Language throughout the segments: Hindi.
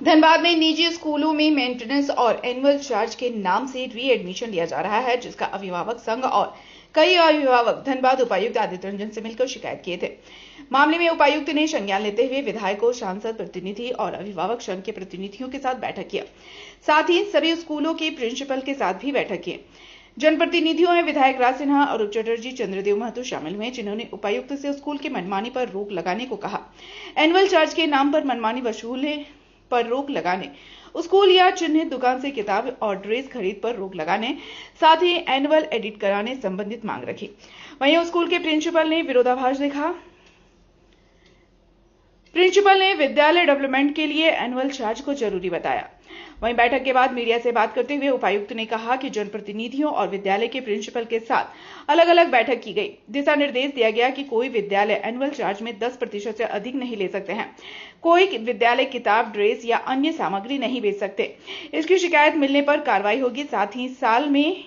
धनबाद में निजी स्कूलों में मेंटेनेंस और एनुअल चार्ज के नाम से री एडमिशन लिया जा रहा है, जिसका अभिभावक संघ और कई अभिभावक धनबाद उपायुक्त आदित्य रंजन से मिलकर शिकायत किए थे। मामले में उपायुक्त ने संज्ञान लेते हुए विधायकों, सांसद प्रतिनिधि और अभिभावक संघ के प्रतिनिधियों के साथ बैठक किया। साथ ही सभी स्कूलों के प्रिंसिपल के साथ भी बैठक की। जनप्रतिनिधियों में विधायक राज सिन्हा, अरूप चटर्जी, चंद्रदेव महतो शामिल हुए, जिन्होंने उपायुक्त से स्कूल के मनमानी पर रोक लगाने को कहा। एनुअल चार्ज के नाम पर मनमानी वसूले पर रोक लगाने, स्कूल या चिन्हित दुकान से किताब और ड्रेस खरीद पर रोक लगाने, साथ ही एनुअल एडिट कराने संबंधित मांग रखी। वहीं स्कूल के प्रिंसिपल ने विरोधाभास दिखा। प्रिंसिपल ने विद्यालय डेवलपमेंट के लिए एनुअल चार्ज को जरूरी बताया। वहीं बैठक के बाद मीडिया से बात करते हुए उपायुक्त ने कहा कि जनप्रतिनिधियों और विद्यालय के प्रिंसिपल के साथ अलग अलग बैठक की गई। दिशा निर्देश दिया गया कि कोई विद्यालय एनुअल चार्ज में 10% से अधिक नहीं ले सकते हैं। कोई विद्यालय किताब, ड्रेस या अन्य सामग्री नहीं बेच सकते। इसकी शिकायत मिलने पर कार्रवाई होगी। साथ ही साल में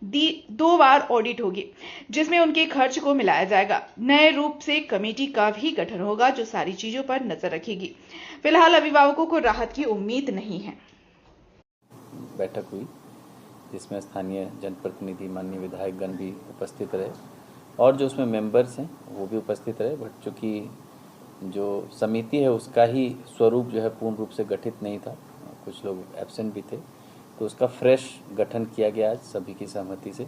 2 बार ऑडिट होगी, जिसमें उनके खर्च को मिलाया जाएगा। नए रूप से कमेटी का भी गठन होगा, जो सारी चीजों पर नजर रखेगी। फिलहाल अभिभावकों को राहत की उम्मीद नहीं है। बैठक हुई जिसमें स्थानीय जनप्रतिनिधि, माननीय विधायकगण भी उपस्थित रहे और जो उसमें मेंबर्स हैं वो भी उपस्थित रहे। बट चूँकि जो समिति है उसका ही स्वरूप जो है पूर्ण रूप से गठित नहीं था, कुछ लोग एब्सेंट भी थे, तो उसका फ्रेश गठन किया गया आज सभी की सहमति से।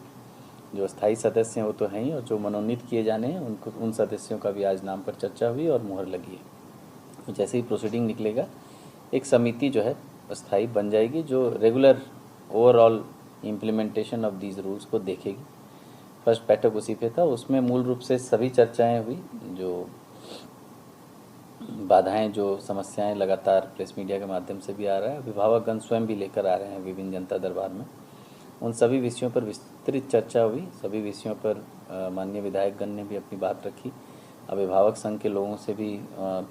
जो स्थायी सदस्य हैं वो तो हैं ही, और जो मनोनीत किए जाने हैं उनको, उन सदस्यों का भी आज नाम पर चर्चा हुई और मुहर लगी है। तो जैसे ही प्रोसीडिंग निकलेगा एक समिति जो है स्थायी बन जाएगी, जो regular overall implementation of these rules को देखेगी। फर्स्ट बैठक उसी पे था, उसमें मूल रूप से सभी चर्चाएं हुई। जो बाधाएं, जो समस्याएं लगातार प्रेस मीडिया के माध्यम से भी आ रहा है, अभिभावकगण स्वयं भी लेकर आ रहे हैं विभिन्न जनता दरबार में, उन सभी विषयों पर विस्तृत चर्चा हुई। सभी विषयों पर माननीय विधायकगण ने भी अपनी बात रखी। अभिभावक संघ के लोगों से भी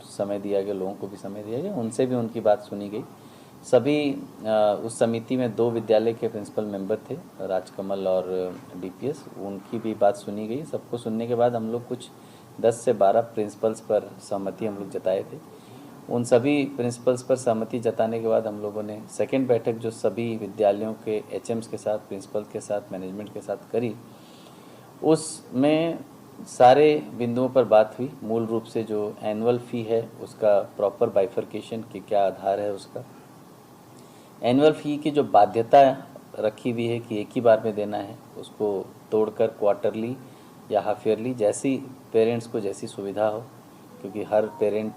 समय दिया गया, लोगों को भी समय दिया गया, उनसे भी उनकी बात सुनी गई। सभी उस समिति में 2 विद्यालय के प्रिंसिपल मेंबर थे, राजकमल और डीपीएस, उनकी भी बात सुनी गई। सबको सुनने के बाद हम लोग कुछ 10 से 12 प्रिंसिपल्स पर सहमति हम लोग जताए थे। उन सभी प्रिंसिपल्स पर सहमति जताने के बाद हम लोगों ने सेकेंड बैठक जो सभी विद्यालयों के एचएम्स के साथ, प्रिंसिपल के साथ, मैनेजमेंट के साथ करी, उसमें सारे बिंदुओं पर बात हुई। मूल रूप से जो एनुअल फ़ी है उसका प्रॉपर बाइफर्केशन कि क्या आधार है उसका, एनुअल फ़ी की जो बाध्यता रखी हुई है कि एक ही बार में देना है, उसको तोड़कर क्वार्टरली या हाफ ईयरली, जैसी पेरेंट्स को जैसी सुविधा हो, क्योंकि हर पेरेंट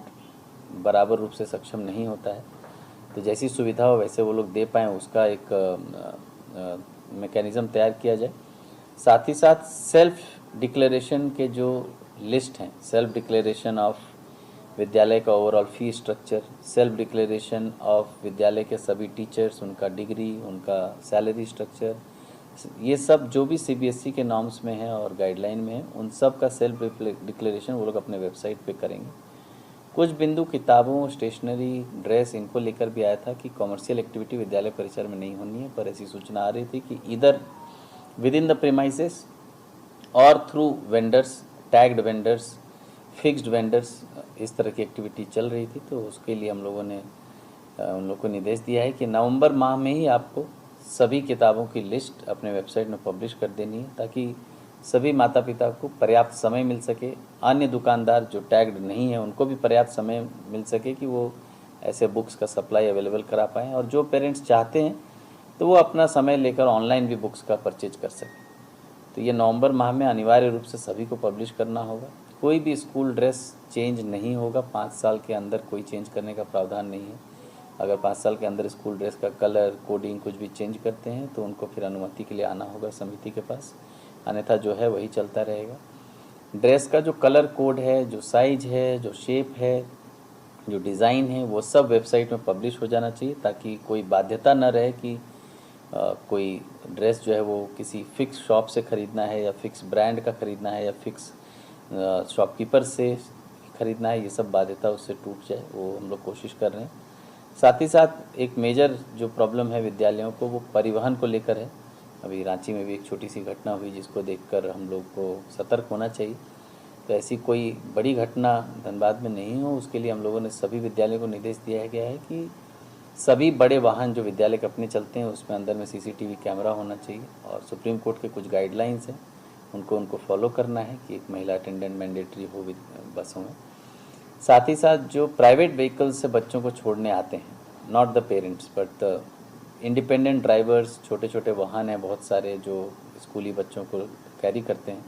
बराबर रूप से सक्षम नहीं होता है, तो जैसी सुविधा हो वैसे वो लोग दे पाएँ, उसका एक मैकेनिज़्म तैयार किया जाए। साथ ही साथ सेल्फ डिक्लेरेशन के जो लिस्ट हैं, सेल्फ डिक्लेरेशन ऑफ विद्यालय का overall fee structure, self declaration of विद्यालय के सभी टीचर्स, उनका डिग्री, उनका सैलरी स्ट्रक्चर, ये सब जो भी सीबीएसई के नॉर्म्स में है और गाइडलाइन में है, उन सब का सेल्फ डिक्लेरेशन वो लोग अपने वेबसाइट पे करेंगे। कुछ बिंदु किताबों, स्टेशनरी, ड्रेस, इनको लेकर भी आया था कि कॉमर्शियल एक्टिविटी विद्यालय परिसर में नहीं होनी है, पर ऐसी सूचना आ रही थी कि इधर विद इन द प्रीमाइसेस और through vendors, tagged vendors, fixed vendors, इस तरह की एक्टिविटी चल रही थी। तो उसके लिए हम लोगों ने उन लोगों को निर्देश दिया है कि नवंबर माह में ही आपको सभी किताबों की लिस्ट अपने वेबसाइट में पब्लिश कर देनी है, ताकि सभी माता पिता को पर्याप्त समय मिल सके। अन्य दुकानदार जो टैग्ड नहीं है उनको भी पर्याप्त समय मिल सके कि वो ऐसे बुक्स का सप्लाई अवेलेबल करा पाएँ, और जो पेरेंट्स चाहते हैं तो वो अपना समय लेकर ऑनलाइन भी बुक्स का परचेज कर सकें। तो ये नवंबर माह में अनिवार्य रूप से सभी को पब्लिश करना होगा। कोई भी स्कूल ड्रेस चेंज नहीं होगा, 5 साल के अंदर कोई चेंज करने का प्रावधान नहीं है। अगर 5 साल के अंदर स्कूल ड्रेस का कलर, कोडिंग कुछ भी चेंज करते हैं तो उनको फिर अनुमति के लिए आना होगा समिति के पास, अन्यथा जो है वही चलता रहेगा। ड्रेस का जो कलर कोड है, जो साइज है, जो शेप है, जो डिज़ाइन है, वो सब वेबसाइट में पब्लिश हो जाना चाहिए, ताकि कोई बाध्यता न रहे कि कोई ड्रेस जो है वो किसी फिक्स शॉप से ख़रीदना है या फिक्स ब्रांड का ख़रीदना है या फिक्स शॉपकीपर से ख़रीदना है, ये सब बाध्यता उससे टूट जाए, वो हम लोग कोशिश कर रहे हैं। साथ ही साथ एक मेजर जो प्रॉब्लम है विद्यालयों को, वो परिवहन को लेकर है। अभी रांची में भी एक छोटी सी घटना हुई जिसको देखकर हम लोग को सतर्क होना चाहिए। तो ऐसी कोई बड़ी घटना धनबाद में नहीं हो, उसके लिए हम लोगों ने सभी विद्यालयों को निर्देश दिया गया है कि सभी बड़े वाहन जो विद्यालय के अपने चलते हैं उसमें अंदर में सीसीटीवी कैमरा होना चाहिए और सुप्रीम कोर्ट के कुछ गाइडलाइंस हैं उनको फॉलो करना है कि एक महिला अटेंडेंट मैंडेटरी हो बसों में। साथ ही साथ जो प्राइवेट व्हीकल्स से बच्चों को छोड़ने आते हैं, not the parents but the independent drivers, छोटे छोटे वाहन हैं बहुत सारे जो स्कूली बच्चों को कैरी करते हैं,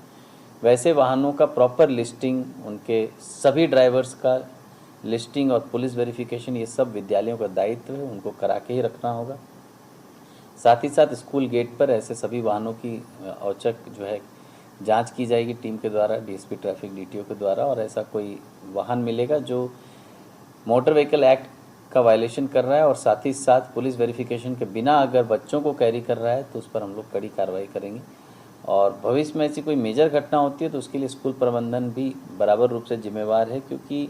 वैसे वाहनों का प्रॉपर लिस्टिंग, उनके सभी ड्राइवर्स का लिस्टिंग और पुलिस वेरिफिकेशन, ये सब विद्यालयों का दायित्व है, उनको करा के ही रखना होगा। साथ ही साथ स्कूल गेट पर ऐसे सभी वाहनों की औचक जो है जांच की जाएगी टीम के द्वारा, डीएसपी ट्रैफिक डीटीओ के द्वारा, और ऐसा कोई वाहन मिलेगा जो मोटर व्हीकल एक्ट का वायलेशन कर रहा है और साथ ही साथ पुलिस वेरिफिकेशन के बिना अगर बच्चों को कैरी कर रहा है तो उस पर हम लोग कड़ी कार्रवाई करेंगे। और भविष्य में ऐसी कोई मेजर घटना होती है तो उसके लिए स्कूल प्रबंधन भी बराबर रूप से जिम्मेवार है, क्योंकि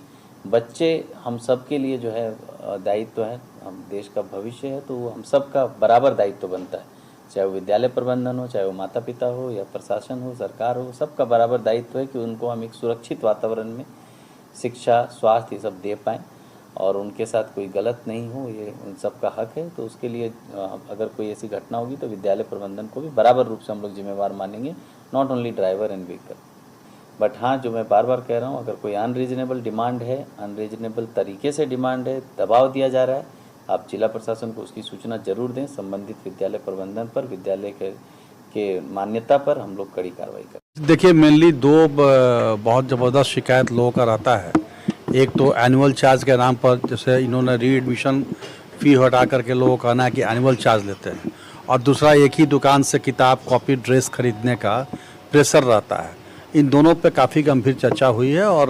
बच्चे हम सब के लिए जो है दायित्व है, हम देश का भविष्य है, तो हम सब का बराबर दायित्व बनता है, चाहे वो विद्यालय प्रबंधन हो, चाहे वो माता पिता हो या प्रशासन हो, सरकार हो, सबका बराबर दायित्व है कि उनको हम एक सुरक्षित वातावरण में शिक्षा, स्वास्थ्य ये सब दे पाएँ और उनके साथ कोई गलत नहीं हो, ये उन सब का हक है। तो उसके लिए अगर कोई ऐसी घटना होगी तो विद्यालय प्रबंधन को भी बराबर रूप से हम लोग जिम्मेवार मानेंगे, not only driver and vehicle. But हाँ, जो मैं बार बार कह रहा हूँ, अगर कोई अनरीजनेबल डिमांड है, अनरीजनेबल तरीके से डिमांड है, दबाव दिया जा रहा है, आप जिला प्रशासन को उसकी सूचना जरूर दें। संबंधित विद्यालय प्रबंधन पर, विद्यालय के मान्यता पर हम लोग कड़ी कार्रवाई करें। देखिए, मेनली दो बहुत ज़बरदस्त शिकायत लोगों का रहता है। एक तो एनुअल चार्ज के नाम पर, जैसे इन्होंने रीएडमिशन फ़ी हटा करके लोगों का कहना है कि एनुअल चार्ज लेते हैं, और दूसरा एक ही दुकान से किताब, कॉपी, ड्रेस खरीदने का प्रेशर रहता है। इन दोनों पे काफ़ी गंभीर चर्चा हुई है और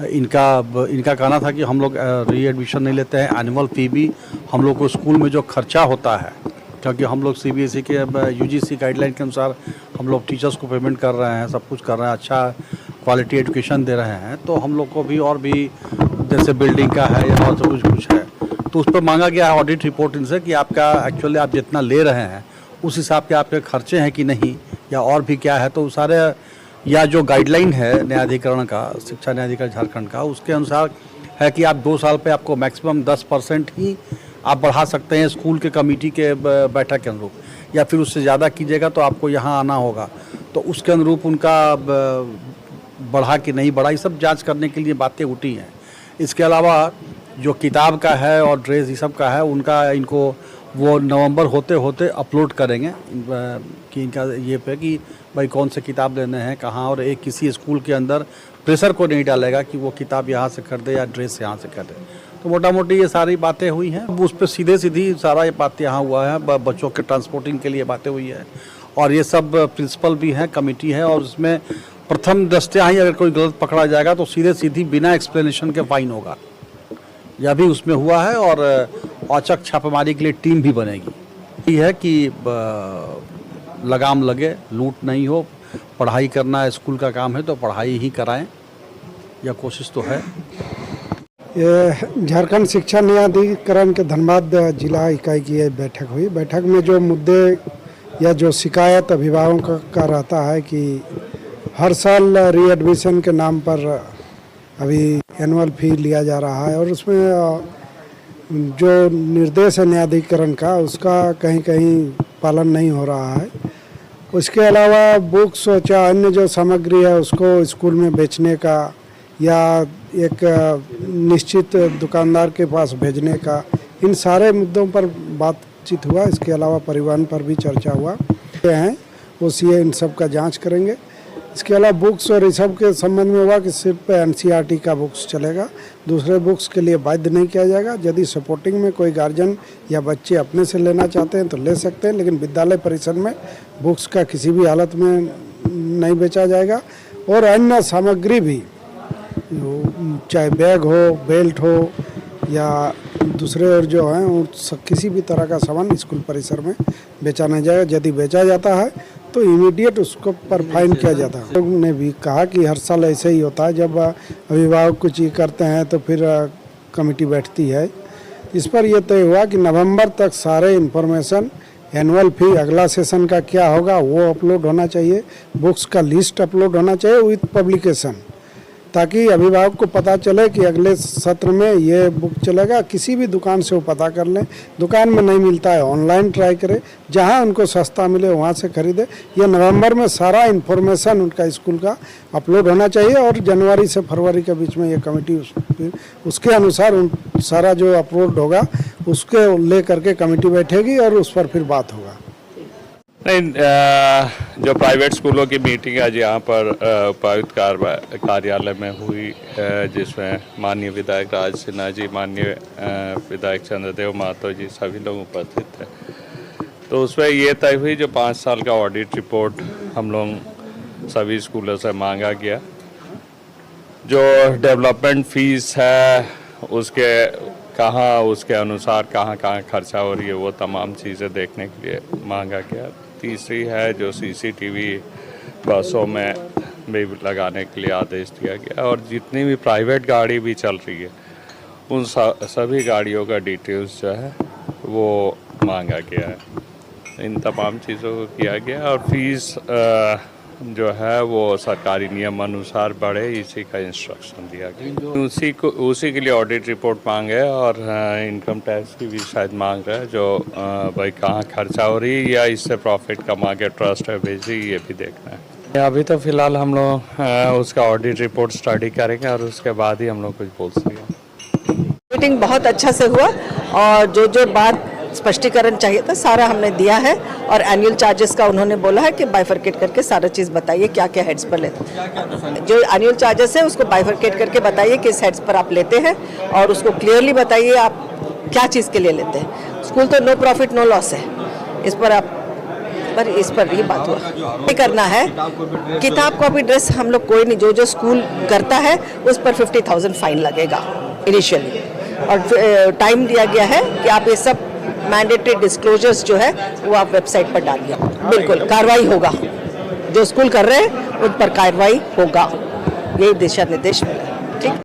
इनका कहना था कि हम लोग रीएडमिशन नहीं लेते हैं, एनुअल फ़ी भी हम लोग को स्कूल में जो खर्चा होता है, क्योंकि हम लोग सीबीएसई के यूजीसी गाइडलाइन के अनुसार हम लोग टीचर्स को पेमेंट कर रहे हैं, सब कुछ कर रहे हैं, अच्छा क्वालिटी एजुकेशन दे रहे हैं, तो हम लोग को भी और भी जैसे बिल्डिंग का है या और सब कुछ है, तो उस पर मांगा गया है ऑडिट रिपोर्ट इनसे कि आपका एक्चुअली आप जितना ले रहे हैं उस हिसाब के आपके खर्चे हैं कि नहीं, या और भी क्या है। तो सारे या जो गाइडलाइन है न्यायाधिकरण का, शिक्षा न्यायाधिकरण झारखंड का, उसके अनुसार है कि आप 2 साल पे आपको मैक्सिमम 10% ही आप बढ़ा सकते हैं स्कूल के कमेटी के बैठक के अनुरूप, या फिर उससे ज़्यादा कीजिएगा तो आपको यहाँ आना होगा, तो उसके अनुरूप उनका बढ़ा कि नहीं बढ़ा, ये सब जांच करने के लिए बातें उठी हैं। इसके अलावा जो किताब का है और ड्रेस ये सब का है, उनका इनको वो नवंबर होते होते अपलोड करेंगे कि इनका ये पे कि भाई कौन से किताब लेने हैं, कहाँ, और एक किसी स्कूल के अंदर प्रेशर को नहीं डालेगा कि वो किताब यहाँ से खरीदे या ड्रेस यहाँ से खरीदे। तो मोटा मोटी ये सारी बातें हुई हैं। उस पर सीधे सीधी सारा ये बात यहाँ हुआ है, बच्चों के ट्रांसपोर्टिंग के लिए बातें हुई है, और ये सब प्रिंसिपल भी हैं, कमेटी है, और उसमें प्रथम दृष्टया ही अगर कोई गलत पकड़ा जाएगा तो सीधे सीधी बिना एक्सप्लेनेशन के फाइन होगा। यह भी उसमें हुआ है और औचक छापेमारी के लिए टीम भी बनेगी। ये है कि लगाम लगे, लूट नहीं हो, पढ़ाई करना स्कूल का काम है तो पढ़ाई ही कराएं, यह कोशिश तो है। ये झारखंड शिक्षा न्यायाधिकरण के धनबाद जिला इकाई की ये बैठक हुई। बैठक में जो मुद्दे या जो शिकायत अभिभावकों का रहता है कि हर साल रीएडमिशन के नाम पर अभी एनुअल फी लिया जा रहा है, और उसमें जो निर्देश है न्यायाधिकरण का उसका कहीं कहीं पालन नहीं हो रहा है। उसके अलावा बुक्स या अन्य जो सामग्री है उसको स्कूल में बेचने का या एक निश्चित दुकानदार के पास भेजने का, इन सारे मुद्दों पर बातचीत हुआ। इसके अलावा परिवहन पर भी चर्चा हुआ है, वो सीए इन सब का जांच करेंगे। इसके अलावा बुक्स और इस सब के संबंध में हुआ कि सिर्फ एनसीईआरटी का बुक्स चलेगा, दूसरे बुक्स के लिए बाध्य नहीं किया जाएगा। यदि सपोर्टिंग में कोई गार्जियन या बच्चे अपने से लेना चाहते हैं तो ले सकते हैं, लेकिन विद्यालय परिसर में बुक्स का किसी भी हालत में नहीं बेचा जाएगा। और अन्य सामग्री भी, चाहे बैग हो, बेल्ट हो या दूसरे और जो हैं, किसी भी तरह का सामान स्कूल परिसर में बेचा नहीं जाएगा। यदि बेचा जाता है तो इमीडिएट उसको पर फाइन किया जाता है। लोगों ने भी कहा कि हर साल ऐसे ही होता है, जब अभिभावक कुछ ये करते हैं तो फिर कमेटी बैठती है। इस पर यह तय हुआ कि नवंबर तक सारे इन्फॉर्मेशन, एनुअल फी, अगला सेशन का क्या होगा वो अपलोड होना चाहिए, बुक्स का लिस्ट अपलोड होना चाहिए विथ पब्लिकेशन। ताकि अभिभावक को पता चले कि अगले सत्र में ये बुक चलेगा। किसी भी दुकान से वो पता कर लें, दुकान में नहीं मिलता है ऑनलाइन ट्राई करें, जहां उनको सस्ता मिले वहां से खरीदे। ये नवंबर में सारा इन्फॉर्मेशन उनका स्कूल का अपलोड होना चाहिए और जनवरी से फरवरी के बीच में ये कमेटी उसके अनुसार सारा जो अपलोड होगा उसके ले करके कमेटी बैठेगी और उस पर फिर बात होगा। नहीं, जो प्राइवेट स्कूलों की मीटिंग आज यहाँ पर उपायुक्त कार्यालय में हुई, जिसमें माननीय विधायक राज सिन्हा जी, माननीय विधायक चंद्रदेव महतो जी सभी लोग उपस्थित थे। तो उसमें ये तय हुई जो 5 साल का ऑडिट रिपोर्ट हम लोग सभी स्कूलों से मांगा गया। जो डेवलपमेंट फीस है उसके अनुसार कहाँ खर्चा हो रही है, वो तमाम चीज़ें देखने के लिए मांगा गया। तीसरी है जो सीसीटीवी बसों में भी लगाने के लिए आदेश दिया गया और जितनी भी प्राइवेट गाड़ी भी चल रही है उन सभी गाड़ियों का डिटेल्स जो है वो मांगा गया है। इन तमाम चीज़ों को किया गया और फीस जो है वो सरकारी नियम अनुसार बढ़े, इसी का इंस्ट्रक्शन दिया गया। उसी के लिए ऑडिट रिपोर्ट मांगे और इनकम टैक्स की भी शायद मांग रहा है, जो भाई कहाँ खर्चा हो रही है या इससे प्रॉफिट कमा के ट्रस्ट है भेजी, ये भी देखना है। अभी तो फिलहाल हम लोग उसका ऑडिट रिपोर्ट स्टडी करेंगे और उसके बाद ही हम लोग कुछ बोल सकेंगे। मीटिंग बहुत अच्छा से हुआ और जो बात स्पष्टीकरण चाहिए था सारा हमने दिया है और एनुअल चार्जेस का उन्होंने बोला है कि बाइफरकेट करके सारा चीज़ बताइए क्या क्या हेड्स पर लेते हैं। जो एनुअल चार्जेस है उसको बाइफरकेट करके बताइए किस हेड्स पर आप लेते हैं और उसको क्लियरली बताइए आप क्या चीज़ के लिए लेते हैं। स्कूल तो नो प्रॉफिट नो लॉस है, इस पर ही बात हुआ। ये करना है किताब कॉपी ड्रेस हम लोग कोई नहीं, जो स्कूल करता है उस पर 50,000 फाइन लगेगा इनिशियली और टाइम दिया गया है कि आप ये सब मैंडेटरी डिस्क्लोजर्स जो है वो आप वेबसाइट पर डालिए। बिल्कुल कार्रवाई होगा, जो स्कूल कर रहे हैं उन पर कार्रवाई होगा, यही दिशा निर्देश मिला।